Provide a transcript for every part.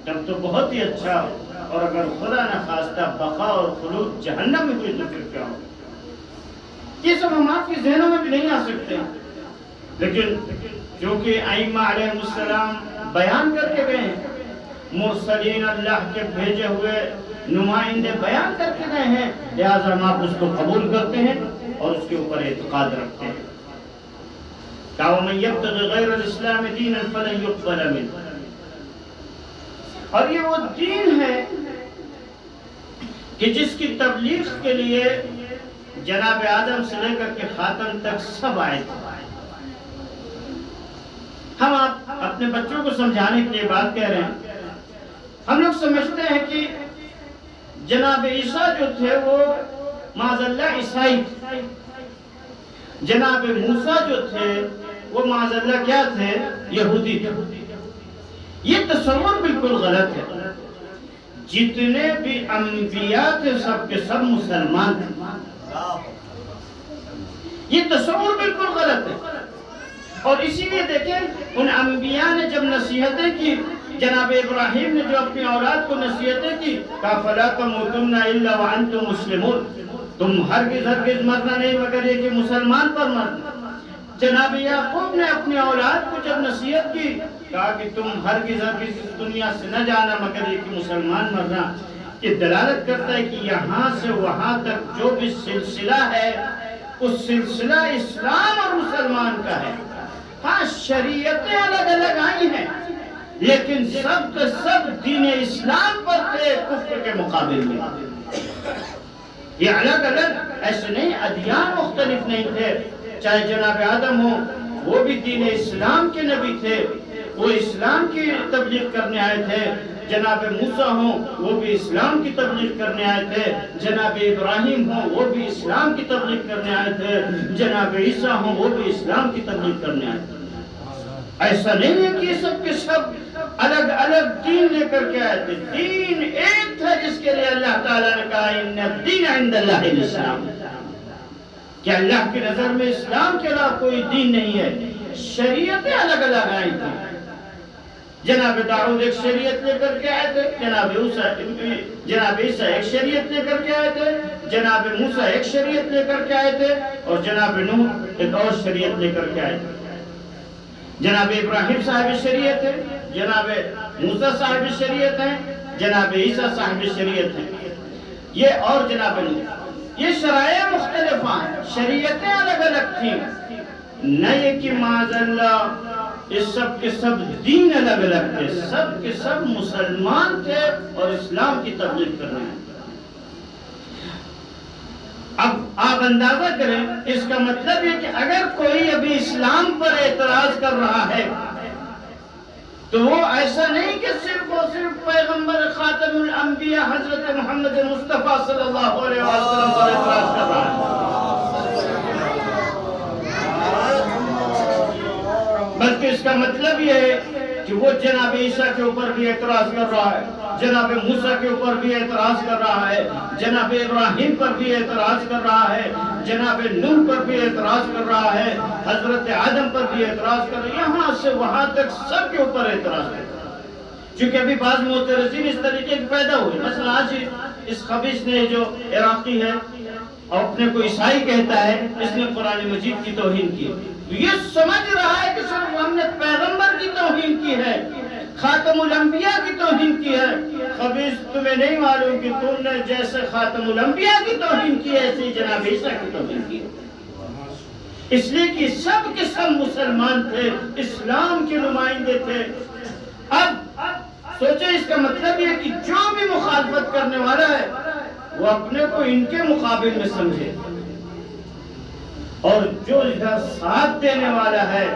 تب تو بہت ہی اچھا، اور اگر خدا نہ خواستہ بقا اور خلود جہنم میں ہوئی تو پھر کیا ہو؟ یہ سب ہم آپ کے ذہنوں میں بھی نہیں آ سکتے، لیکن چونکہ ائمہ علیہ السلام بیان کر کے گئے ہیں، مرسلین اللہ کے بھیجے ہوئے نمائندے بیان کر کے گئے ہیں، لہٰذا ہم آپ اس کو قبول کرتے ہیں اور اس کے اوپر اعتقاد رکھتے ہیں۔ وَمَن يَبْتَغِ غَيْرَ الْإِسْلَامِ دِينًا فَلَن يُقْبَلَ مِنْهُ۔ اور یہ وہ دین ہے کہ جس کی تبلیغ کے لیے جناب آدم سے لے کر کے خاتم تک سب آئے تھے۔ ہم آپ اپنے بچوں کو سمجھانے کے لیے بات کہہ رہے ہیں، ہم لوگ سمجھتے ہیں کہ جناب عیسیٰ جو تھے وہ معاذ اللہ عیسائی تھے، جناب موسیٰ جو تھے وہ معاذ اللہ کیا تھے؟ یہودی تھے۔ یہ تصور بالکل غلط ہے۔ جتنے بھی انبیاء تھے سب کے سب مسلمان تھے، یہ تصور بالکل غلط ہے۔ اور اسی لیے دیکھیں ان انبیاء نے جب نصیحتیں کی، جناب ابراہیم نے جو اپنی اولاد کو نصیحتیں کی، کہا فَلَا تَمُوتُنَّ إِلَّا وَأَنْتُمْ مُسْلِمُونَ، تم ہرگز مرنا نہیں مگر یہ کہ مسلمان پر مرنا۔ جناب یعقوب نے اپنی اولاد کو جب نصیحت کی، کہا کہ تم ہرگز اس دنیا سے نہ جانا مگر یہ کہ مسلمان مرنا۔ یہ دلالت کرتا ہے کہ یہاں سے وہاں تک جو بھی سلسلہ ہے اس سلسلہ اسلام اور مسلمان کا ہے۔ ہاں شریعتیں الگ الگ آئی ہیں لیکن سب کے سب دین اسلام پر تھے کفر کے مقابل میں۔ یہ الگ الگ ایسے نہیں، ادیان مختلف نہیں تھے، چاہے جناب آدم ہو وہ بھی دین اسلام کے نبی تھے، وہ اسلام کی تبلیغ کرنے آئے تھے، جناب موسیٰ ہوں وہ بھی اسلام کی تبلیغ کرنے آئے تھے، جناب ابراہیم ہوں وہ بھی اسلام کی تبلیغ کرنے آئے تھے، جناب عیسیٰ ہوں وہ بھی اسلام کی تبلیغ کرنے آئے تھے۔ ایسا نہیں ہے کہ یہ سب کے سب الگ الگ دین لے کر کے آئے تھے، دین ایک تھا جس کے لیے اللہ تعالیٰ نے کہا ان الدین عند اللہ الاسلام، کہ اللہ کی نظر میں اسلام کے علاوہ کوئی دین نہیں ہے۔ شریعتیں الگ الگ آئی تھیں، جناب داؤد ایک شریعت لے کر کے آئے تھے، جناب عیسیٰ ایک شریعت لے کر کے آئے تھے، جناب موسیٰ ایک شریعت لے کر کے آئے تھے، اور جناب نوح ایک اور شریعت لے کر کے آئے تھے۔ جناب ابراہیم صاحب شریعت ہے، جناب موسیٰ صاحب شریعت ہیں، جناب عیسیٰ صاحب شریعت ہیں، یہ اور جناب نوح، یہ شرائع مختلف ہیں، شریعتیں الگ الگ تھیں، نہ یہ کہ معاذ اللہ اس سب کے سب دین الگ الگ تھے، سب کے سب مسلمان تھے اور اسلام کی تبلیغ کر رہے ہیں۔ اب آپ اندازہ کریں، اس کا مطلب یہ کہ اگر کوئی ابھی اسلام پر اعتراض کر رہا ہے تو وہ ایسا نہیں کہ صرف اور صرف پیغمبر خاتم الانبیاء حضرت محمد مصطفیٰ صلی اللہ علیہ وسلم پر اعتراض کر رہا ہے، بلکہ اس کا مطلب یہ ہے کہ وہ جناب عیسیٰ کے اوپر بھی اعتراض کر رہا ہے، جناب موسیٰ کے اوپر بھی اعتراض کر رہا ہے، جناب ابراہیم پر بھی اعتراض کر رہا ہے، جناب نوح پر بھی اعتراض کر رہا ہے، حضرت آدم پر بھی اعتراض کر رہا ہے، یہاں سے وہاں تک سب کے اوپر اعتراض کر رہا ہے۔ چونکہ ابھی بعض معترضین اس طریقے کے پیدا ہوئے، مثلا آج اس خبیث نے جو عراقی ہے اور اپنے کو عیسائی کہتا ہے، اس نے قرآن مجید کی توہین کی، یہ سمجھ رہا ہے کہ صرف ہم نے پیغمبر کی توہین کی ہے، خاتم الانبیاء کی توہین کی ہے۔ خبیث تمہیں نہیں معلوم کہ تم نے جیسے خاتم الانبیاء کی توہین کی ہے ایسے ہی جناب عیسیٰ کی توہین کی ہے، اس لیے کہ سب کے سب مسلمان تھے، اسلام کے نمائندے تھے۔ اب سوچیں، اس کا مطلب یہ کہ جو بھی مخالفت کرنے والا ہے وہ اپنے کو ان کے مقابل میں سمجھے، اور جو ادھر ساتھ دینے والا ہے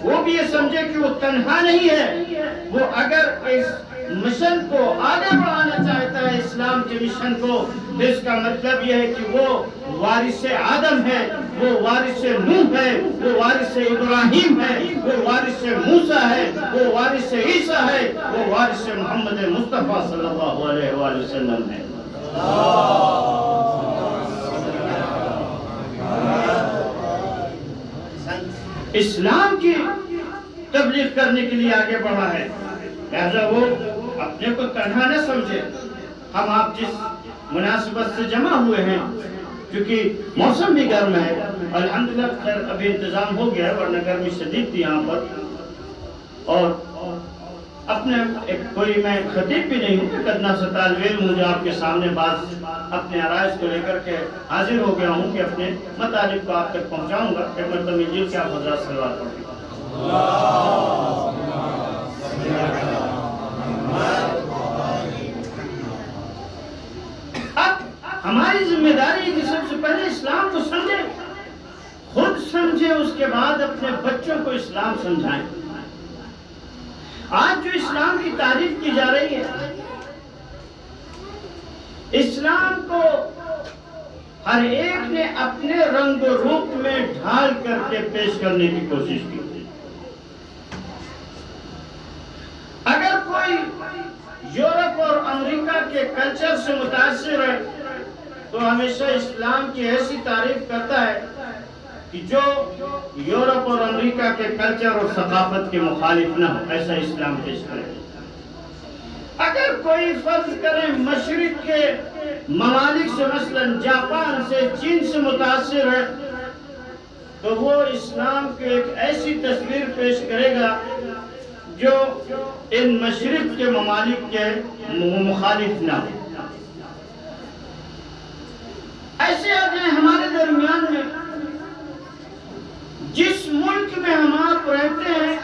وہ بھی یہ سمجھے کہ وہ تنہا نہیں ہے، وہ اگر اس مشن کو آگے بڑھانا چاہتا ہے، اسلام کے مشن کو، تو اس کا مطلب یہ ہے کہ وہ وارث آدم ہے، وہ وارث نوح ہے، وہ وارث ابراہیم ہے، وہ وارث موسیٰ ہے، وہ وارث عیسیٰ ہے، وہ وارث محمد مصطفیٰ صلی اللہ علیہ وآلہ وسلم ہے۔ اسلام کی تبلیغ کرنے کے لیے آگے بڑھا ہے، لہذا وہ اپنے کو تنہا نہ سمجھے. ہم آپ جس مناسبت سے جمع ہوئے ہیں، کیونکہ موسم بھی گرم ہے، الحمدللہ خیر ابھی انتظام ہو گیا ہے، ورنہ گرمی شدید تھی یہاں پر. اور اپنے کوئی میں خطیب بھی نہیں ہوں، کتنا سا طالب علم ہوں جو آپ کے سامنے بعض اپنے عرائض کو لے کر کے حاضر ہو گیا ہوں کہ اپنے مطالب کو آپ تک پہنچاؤں گا. ایک مرتبہ مجھے کہ آپ حضرات صلوات پڑھیں. اب ہماری ذمہ داری ہے کہ سب سے پہلے اسلام کو سمجھیں، خود سمجھیں، اس کے بعد اپنے بچوں کو اسلام سمجھائیں. آج جو اسلام کی تعریف کی جا رہی ہے، اسلام کو ہر ایک نے اپنے رنگ و روپ میں ڈھال کر کے پیش کرنے کی کوشش کی. اگر کوئی یورپ اور امریکہ کے کلچر سے متاثر ہے تو ہمیشہ اسلام کی ایسی تعریف کرتا ہے کہ جو یورپ اور امریکہ کے کلچر اور ثقافت کے مخالف نہ ہو، ایسا اسلام پیش کرے. اگر کوئی فرض کرے مشرق کے ممالک سے، مثلا جاپان سے، چین سے متاثر ہے، تو وہ اسلام کی ایک ایسی تصویر پیش کرے گا جو ان مشرق کے ممالک کے مخالف نہ ہو. ایسے آ جائیں ہمارے درمیان میں، جس ملک میں ہم آپ رہتے ہیں،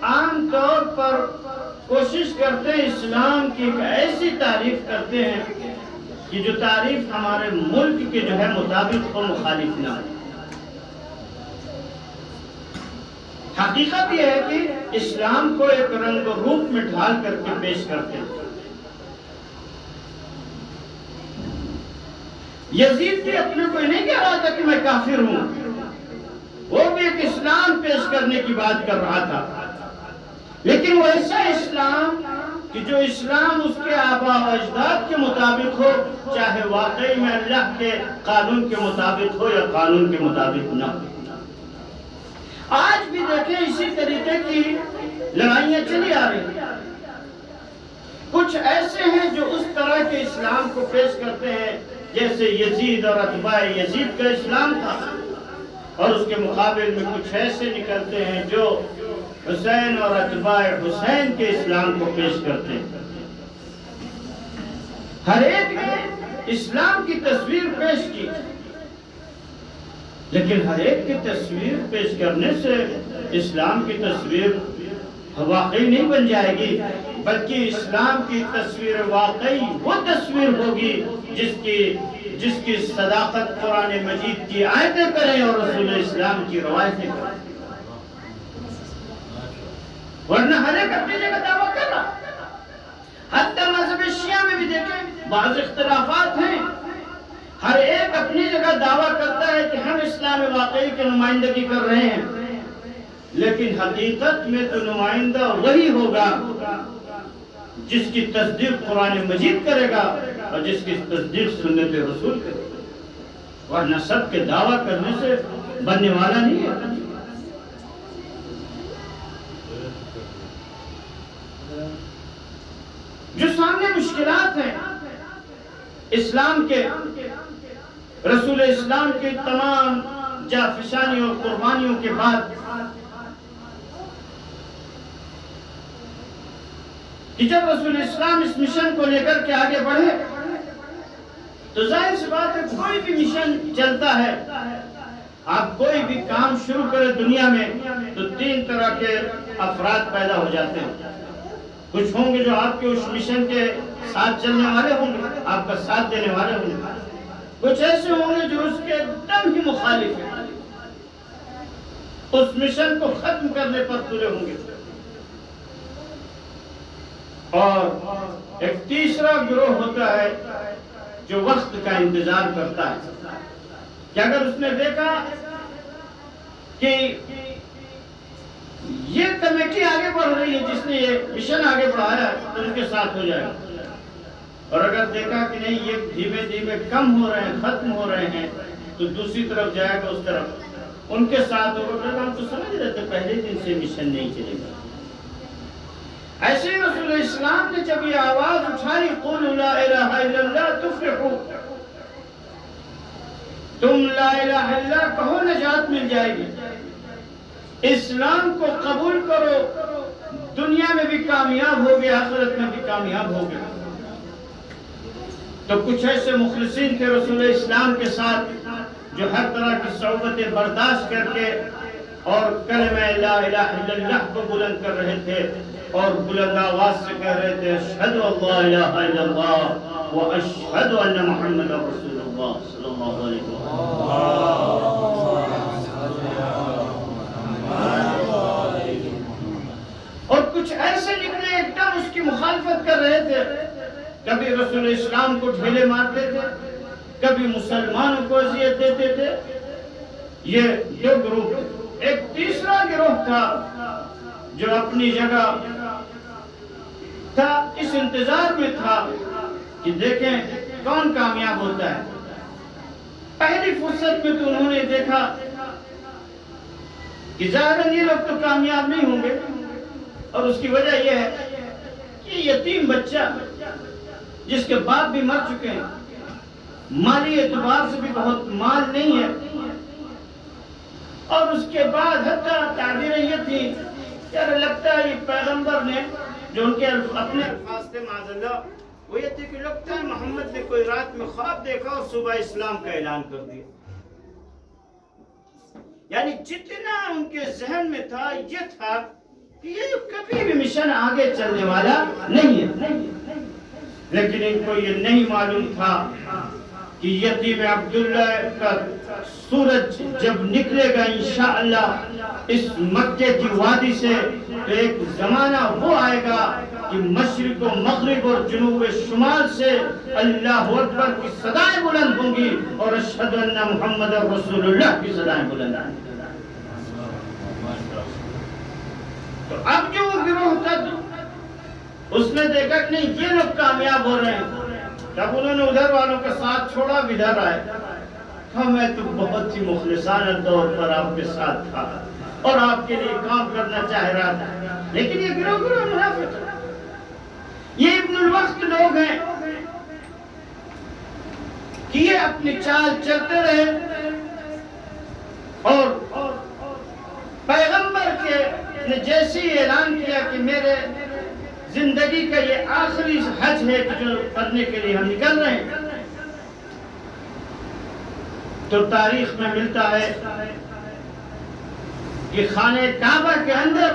عام طور پر کوشش کرتے ہیں اسلام کی ایک ایسی تعریف کرتے ہیں کہ جو تعریف ہمارے ملک کے جو ہے مطابق و مخالف نہ ہو. حقیقت یہ ہے کہ اسلام کو ایک رنگ و روپ میں ڈھال کر کے پیش کرتے ہیں. یزید بھی اپنے کو نہیں کہہ رہا تھا کہ میں کافر ہوں، وہ بھی ایک اسلام پیش کرنے کی بات کر رہا تھا، لیکن وہ ایسا اسلام کہ جو اسلام اس کے آباء و اجداد کے مطابق ہو، چاہے واقعی میں اللہ کے قانون کے مطابق ہو یا قانون کے مطابق نہ ہو. آج بھی دیکھیں اسی طریقے کی لڑائیاں چلی آ رہی ہیں. کچھ ایسے ہیں جو اس طرح کے اسلام کو پیش کرتے ہیں جیسے یزید اور اتباع یزید کا اسلام تھا، اور اس کے مقابل میں کچھ ایسے نکلتے ہیں جو حسین اور اتباع حسین کے اسلام کو پیش کرتے ہیں. ہر ایک نے اسلام کی تصویر پیش کی، لیکن ہر ایک کی تصویر پیش کرنے سے اسلام کی تصویر واقعی نہیں بن جائے گی، بلکہ اسلام کی تصویر واقعی وہ تصویر ہوگی جس کی صداقت قرآن مجید کی آیتیں کریں اور رسول اسلام کی روایتیں کریں. ورنہ ہر ایک اپنی جگہ دعویٰ کر رہا. حتی مذہب شیعہ میں بھی دیکھیں بعض اختلافات ہیں، ہر ایک اپنی جگہ دعویٰ کرتا ہے کہ ہم اسلام واقعی کی نمائندگی کر رہے ہیں، لیکن حقیقت میں تو نمائندہ وہی ہوگا جس کی تصدیق قرآن مجید کرے گا اور جس کی تصدیق سنت رسول کرے گا. ورنہ سب کے دعویٰ کرنے سے بننے والا نہیں ہے. جو سامنے مشکلات ہیں اسلام کے، رسول اسلام کے تمام جافشانی اور قربانیوں کے بعد، کہ جب رسول اسلام اس مشن کو لے کر کے آگے بڑھے تو ظاہر سی بات ہے کوئی بھی مشن چلتا ہے، آپ کوئی بھی کام شروع کرے دنیا میں تو تین طرح کے افراد پیدا ہو جاتے ہیں. کچھ ہوں گے جو آپ کے اس مشن کے ساتھ چلنے والے ہوں گے، آپ کا ساتھ دینے والے ہوں گے. کچھ ایسے ہوں گے جو اس کے ایک دم ہی مخالف ہیں، اس مشن کو ختم کرنے پر تلے ہوں گے. اور ایک تیسرا گروہ ہوتا ہے جو وقت کا انتظار کرتا ہے کہ اگر اس نے دیکھا کہ یہ کمیٹی آگے بڑھ رہی ہے، جس نے یہ مشن آگے بڑھایا ہے، تو ان کے ساتھ ہو جائے گا. اور اگر دیکھا کہ نہیں یہ دھیمے دھیمے کم ہو رہے ہیں، ختم ہو رہے ہیں، تو دوسری طرف جائے گا، اس طرف ان کے ساتھ ہوگا. ہم تو سمجھ رہے تھے پہلے دن سے مشن نہیں چلے گا. ایسے ہی رسول اسلام نے جب یہ آواز اٹھائی قولوا لا الہ الا اللہ تفلحوا، تم لا الہ الا اللہ کہو نجات مل جائے گی، اسلام کو قبول کرو، دنیا میں بھی کامیاب ہوگے آخرت میں بھی کامیاب ہوگے۔ تو کچھ ایسے مخلصین تھے رسول اسلام کے ساتھ جو ہر طرح کی صعوبتیں برداشت کر کے اور کلمہ لا الہ الا اللہ کو بلند کر رہے تھے اور بلند آواز سے کہہ رہے تھے اشہد ان لا الہ الا اللہ و اشہد ان محمد رسول اللہ صلی اللہ علیہ وسلم۔ اور کچھ ایسے نکلے ایک دم اس کی مخالفت کر رہے تھے، کبھی رسول اسلام کو ڈھیلے مارتے تھے، کبھی مسلمانوں کو اذیت دیتے تھے۔ یہ دو گروہ تھے۔ ایک تیسرا گروہ تھا جو اپنی جگہ تھا، اس انتظار میں تھا کہ دیکھیں کون کامیاب ہوتا ہے۔ پہلی فرصت میں تو انہوں نے دیکھا کہ ظاہراً یہ لوگ تو کامیاب نہیں ہوں گے، اور اس کی وجہ یہ ہے کہ یتیم بچہ جس کے باپ بھی مر چکے ہیں، مالی اعتبار سے بھی بہت مال نہیں ہے، اور اس کے بعد حتیٰ تعبیریں یہ تھی کہ لگتا ہے یہ پیغمبر نے جو ان کے اپنے الفاظ تھے معاذ اللہ، وہ یہ تھی کہ لگتا ہے محمد نے کوئی رات میں خواب دیکھا اور صبح اسلام کا اعلان کر دیا۔ یعنی جتنا ان کے ذہن میں تھا یہ تھا کہ یہ کبھی بھی مشن آگے چلنے والا نہیں ہے، لیکن ان کو یہ نہیں معلوم تھا کہ یتیم عبداللہ کا سورج جب نکلے گا انشاءاللہ اس مکے کی وادی سے، تو ایک زمانہ وہ آئے گا کہ مشرق و مغرب اور جنوب شمال سے اللہ اکبر کی صدائیں بلند ہوں گی اور اشہد ان محمد رسول اللہ کی صدائیں بلند آئیں گی۔ تو اب جو وہ گروہ تھا اس نے دیکھا کہ نہیں یہ لوگ کامیاب ہو رہے ہیں، جب انہوں نے ادھر والوں کے ساتھ چھوڑا ادھر آئے، کہا میں تو بہت ہی مخلصانہ طور پر آپ کے ساتھ تھا اور آپ کے لیے کام کرنا چاہ رہا تھا، لیکن یہ گروہ منافق ہے، یہ ابن الوقت لوگ ہیں کہ یہ اپنی چال چلتے رہے اور پیغمبر کے نے جیسے ہی اعلان کیا کہ میرے زندگی کا یہ آخری حج ہے کہ جو کرنے کے لیے ہم نکل رہے ہیں، تو تاریخ میں ملتا ہے کہ خانہ کعبہ کے اندر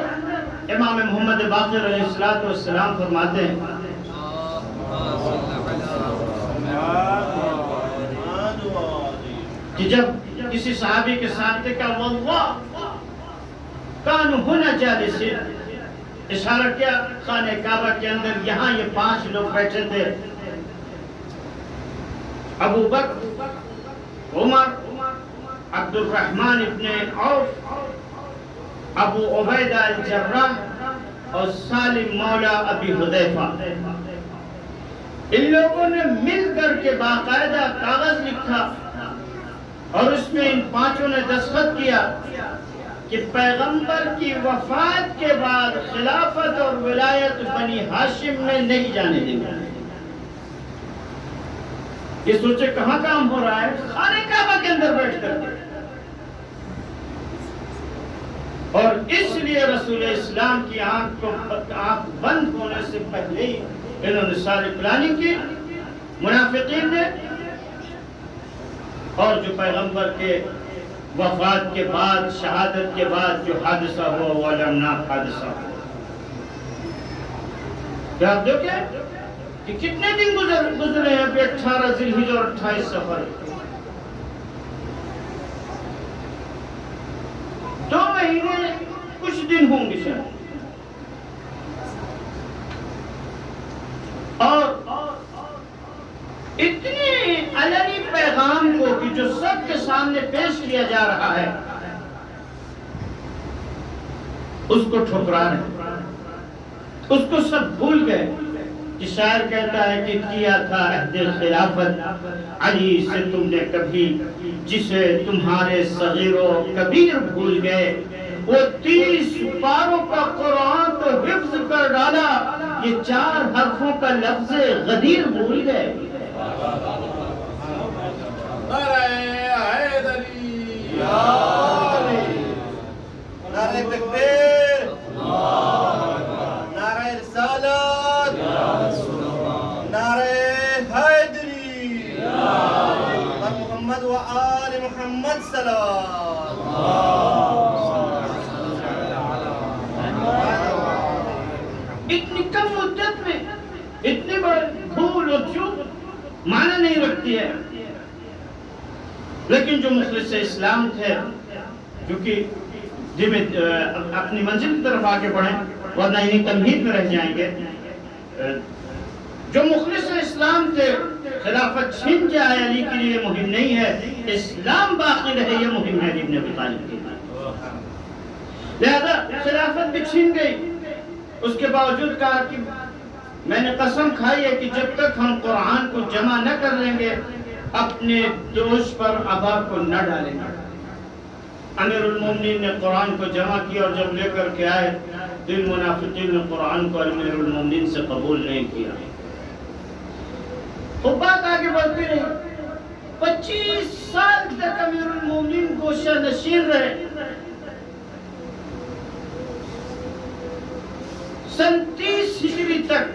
امام محمد باقر علیہ السلام فرماتے ہیں کہ جب کسی صحابی کے ساتھ کہ واللہ کانوا ہنا جالسین، اشارہ کیا خانہ کعبہ کے اندر یہاں یہ 5 لوگ بیٹھے تھے، ابو بکر، عمر، عبد الرحمن ابن عوف، ابو عبیدہ الجراح اور سالم مولا ابی حذیفہ۔ ان لوگوں نے مل کر کے باقاعدہ کاغذ لکھا اور اس میں ان 5 نے دستخط کیا کہ پیغمبر کی وفات کے بعد خلافت اور ولایت بنی ہاشم میں نہیں جانے دیں گے۔ یہ سوچے کہاں کام ہو رہا ہے؟ خانہ کعبہ کے اندر بیٹھ کر کے۔ اور اس لیے رسول اسلام کی آنکھ بند ہونے سے پہلے ہی انہوں نے ساری پلاننگ کی منافقین نے، اور جو پیغمبر کے وفات کے بعد شہادت کے بعد جو حادثہ ہوا وہ المناک حادثہ ہوا۔ کیا آپ دیکھیں کہ کتنے دن گزرے ہیں، ابھی 18 ذی الحجہ اور 28 صفر، 2 مہینے کچھ دن ہوں گے شاید، اور اتنی علنی پیغام کو کہ جو سب کے سامنے پیش کیا جا رہا ہے اس کو ٹھکرا رہے، اس کو سب بھول گئے۔ کہ شاعر کہتا ہے کہ کیا تھا عہد خلافت علی سے تم نے کبھی، جسے تمہارے صغیر و کبیر بھول گئے، وہ 30 پاروں کا قرآن تو حفظ کر ڈالا، یہ 4 حرفوں کا لفظ غدیر بھول گئے۔ نعرہ حیدری، نعرہ تکبیر، نعرہ رسالت، نعرہ حیدری، اور محمد و آل محمد صلوات۔ اتنی کم مدت میں اتنی بڑی بھول اور چوک معنی نہیں رکھتی ہے، لیکن جو مخلص اسلام تھے، جو کہ اپنی منزل کی طرف آگے بڑھیں ورنہ انہیں تمہید میں رہ جائیں گے، جو مخلص اسلام تھے، خلافت چھن جائے علی کے لیے مہم نہیں ہے، اسلام باقی رہے یہ مہم ہے علی بن ابی طالب کی۔ لہذا خلافت بھی چھن گئی، اس کے باوجود کہا کہ میں نے قسم کھائی ہے کہ جب تک ہم قرآن کو جمع نہ کر لیں گے اپنے دوش پر عبا کو نہ ڈالیں گے۔ امیر المومنین نے قرآن کو جمع کیا اور جب لے کر کے آئے، دل منافقین نے قرآن کو امیر المومنین سے قبول نہیں کیا۔ تو بات آگے بڑھتی رہی، 25 سال تک امیر المومنین گوشہ نشین رہے۔ سن 30 ہجری تک،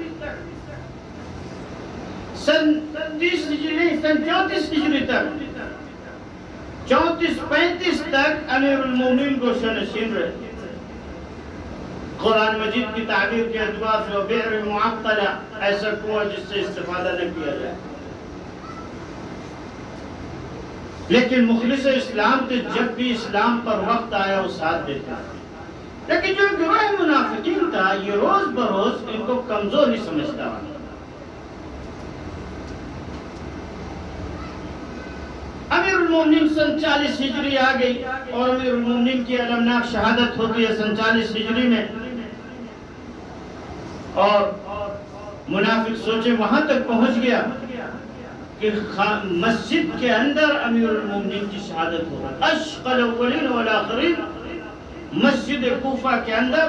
سن 34 ہجری تک، 34-35 تک امیر المومنین گوشہ نشین رہے۔ قرآن مجید کی تعبیر کے اعتبار سے وہ بئر معطلہ، ایسا کنواں جس سے استفادہ نہ کیا جائے۔ لیکن مخلص اسلام تھے، جب بھی اسلام پر وقت آیا وہ ساتھ دیتے ہیں۔ لیکن جو گروہ منافقین تھا یہ روز بروز ان کو کمزور ہی سمجھتا ہے۔ امیر المومنین سن 40 ہجری آ گئی اور امیر المومنین کی المناک شہادت ہوتی ہے سن 40 ہجری میں، اور منافق سوچے وہاں تک پہنچ گیا کہ مسجد کے اندر امیر المومنین کی شہادت ہو رہا ہے۔ اشقى الاولین والآخرین، مسجد کوفہ کے اندر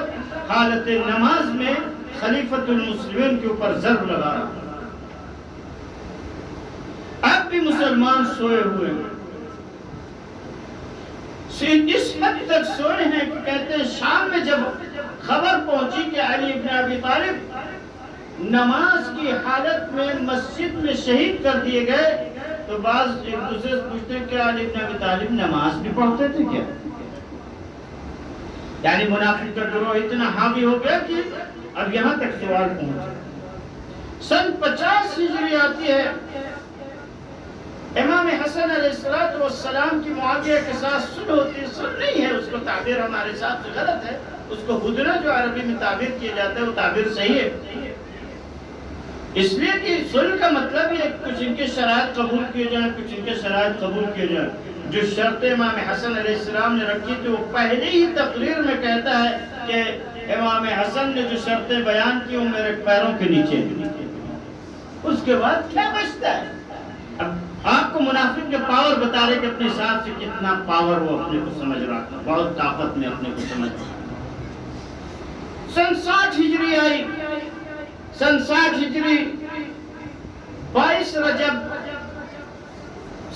حالت نماز میں خلیفۃ المسلمین کے اوپر ضرب لگا رہا۔ اب بھی مسلمان سوئے ہوئے ہیں، اس حد تک سوئے ہیں کہ کہتے ہیں شام میں جب خبر پہنچی کہ علی بن ابی طالب نماز کی حالت میں مسجد میں شہید کر دیے گئے، تو بعض ایک دوسرے سے پوچھتے ہیں کہ علی بن ابی طالب نماز بھی پڑھتے تھے کیا؟ یعنی منافق کا گروہ اتنا حاوی ہو گیا کہ اب یہاں تک سوال پہنچا۔ سن 50 ہجری آتی ہے، امام حسن علیہ السلام کی معاویہ کے ساتھ صلح ہوتی ہے۔ صلح نہیں ہے، اس کو تعبیر ہمارے ساتھ سے غلط ہے، اس کو ہدنہ جو عربی میں تعبیر کیا جاتا ہے وہ تعبیر صحیح ہے، اس لیے کہ صلح کا مطلب یہ کچھ ان کے شرائط قبول کیے جائیں، کچھ ان کے شرائط قبول کیے جائیں۔ جو شرط امام حسن علیہ السلام نے رکھی تھی وہ پہلے ہی تقریر میں کہتا ہے کہ امام حسن نے جو شرطیں بیان کی وہ میرے پیروں کے نیچے، اس کے بعد کیا بچتا ہے؟ اب آپ کو منافق کے پاور بتا رہے کہ اپنے حساب سے کتنا پاور وہ اپنے کو سمجھ رہا تھا، بہت طاقت میں اپنے کو سمجھ رہا تھا۔ سن 60 ہجری آئی، سن 60 ہجری 22 رجب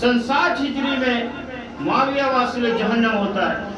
سن 60 ہجری میں معاویہ واصل جہنم ہوتا ہے۔